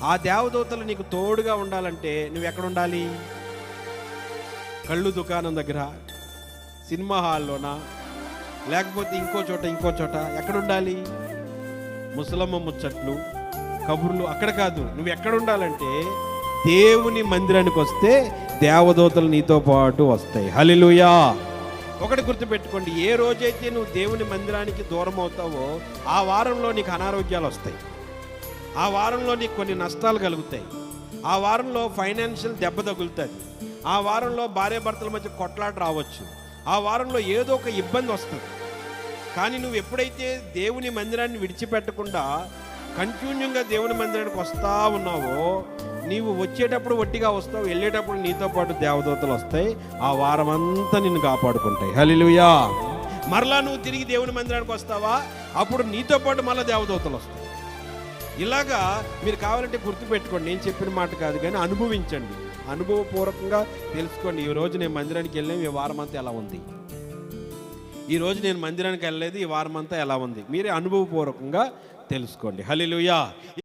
ఆ దేవదూతలు నీకు తోడుగా ఉండాలంటే నువ్వు ఎక్కడ ఉండాలి? కళ్ళు దుకాణం దగ్గర, సినిమా హాల్లోనా, లేకపోతే ఇంకో చోట ఎక్కడ ఉండాలి? ముసలమ్మ ముచ్చట్లు, కబుర్లు అక్కడ కాదు. నువ్వు ఎక్కడ ఉండాలంటే దేవుని మందిరానికి వస్తే దేవదూతలు నీతో పాటు వస్తాయి. హల్లెలూయా. ఒకటి గుర్తుపెట్టుకోండి, ఏ రోజైతే నువ్వు దేవుని మందిరానికి దూరం అవుతావో ఆ వారంలో నీకు అనారోగ్యాలు వస్తాయి, ఆ వారంలో నీకు కొన్ని నష్టాలు కలుగుతాయి, ఆ వారంలో ఫైనాన్షియల్ దెబ్బ తగులుతుంది, ఆ వారంలో భార్యాభర్తల మధ్య కొట్లాట రావచ్చు, ఆ వారంలో ఏదో ఒక ఇబ్బంది వస్తుంది. కానీ నువ్వు ఎప్పుడైతే దేవుని మందిరాన్ని విడిచిపెట్టకుండా కంటిన్యూగా దేవుని మందిరానికి వస్తూ ఉన్నావో, నీవు వచ్చేటప్పుడు వట్టిగా వస్తావు, వెళ్ళేటప్పుడు నీతో పాటు దేవదూతలు వస్తాయి, ఆ వారం అంతా నిన్ను కాపాడుకుంటాయి. హల్లెలూయా. మరలా నువ్వు తిరిగి దేవుని మందిరానికి వస్తావా, అప్పుడు నీతో పాటు మళ్ళీ దేవదూతలు వస్తాయి. ఇలాగా మీరు కావాలంటే గుర్తుపెట్టుకోండి, నేను చెప్పిన మాట కాదు కానీ అనుభవించండి, అనుభవపూర్వకంగా తెలుసుకోండి. ఈరోజు నేను మందిరానికి వెళ్ళాను, ఈ వారం అంతా ఎలా ఉంది, ఈరోజు నేను మందిరానికి వెళ్ళలేదు, ఈ వారం అంతా ఎలా ఉంది, మీరే అనుభవపూర్వకంగా తెలుసుకోండి. హల్లెలూయా.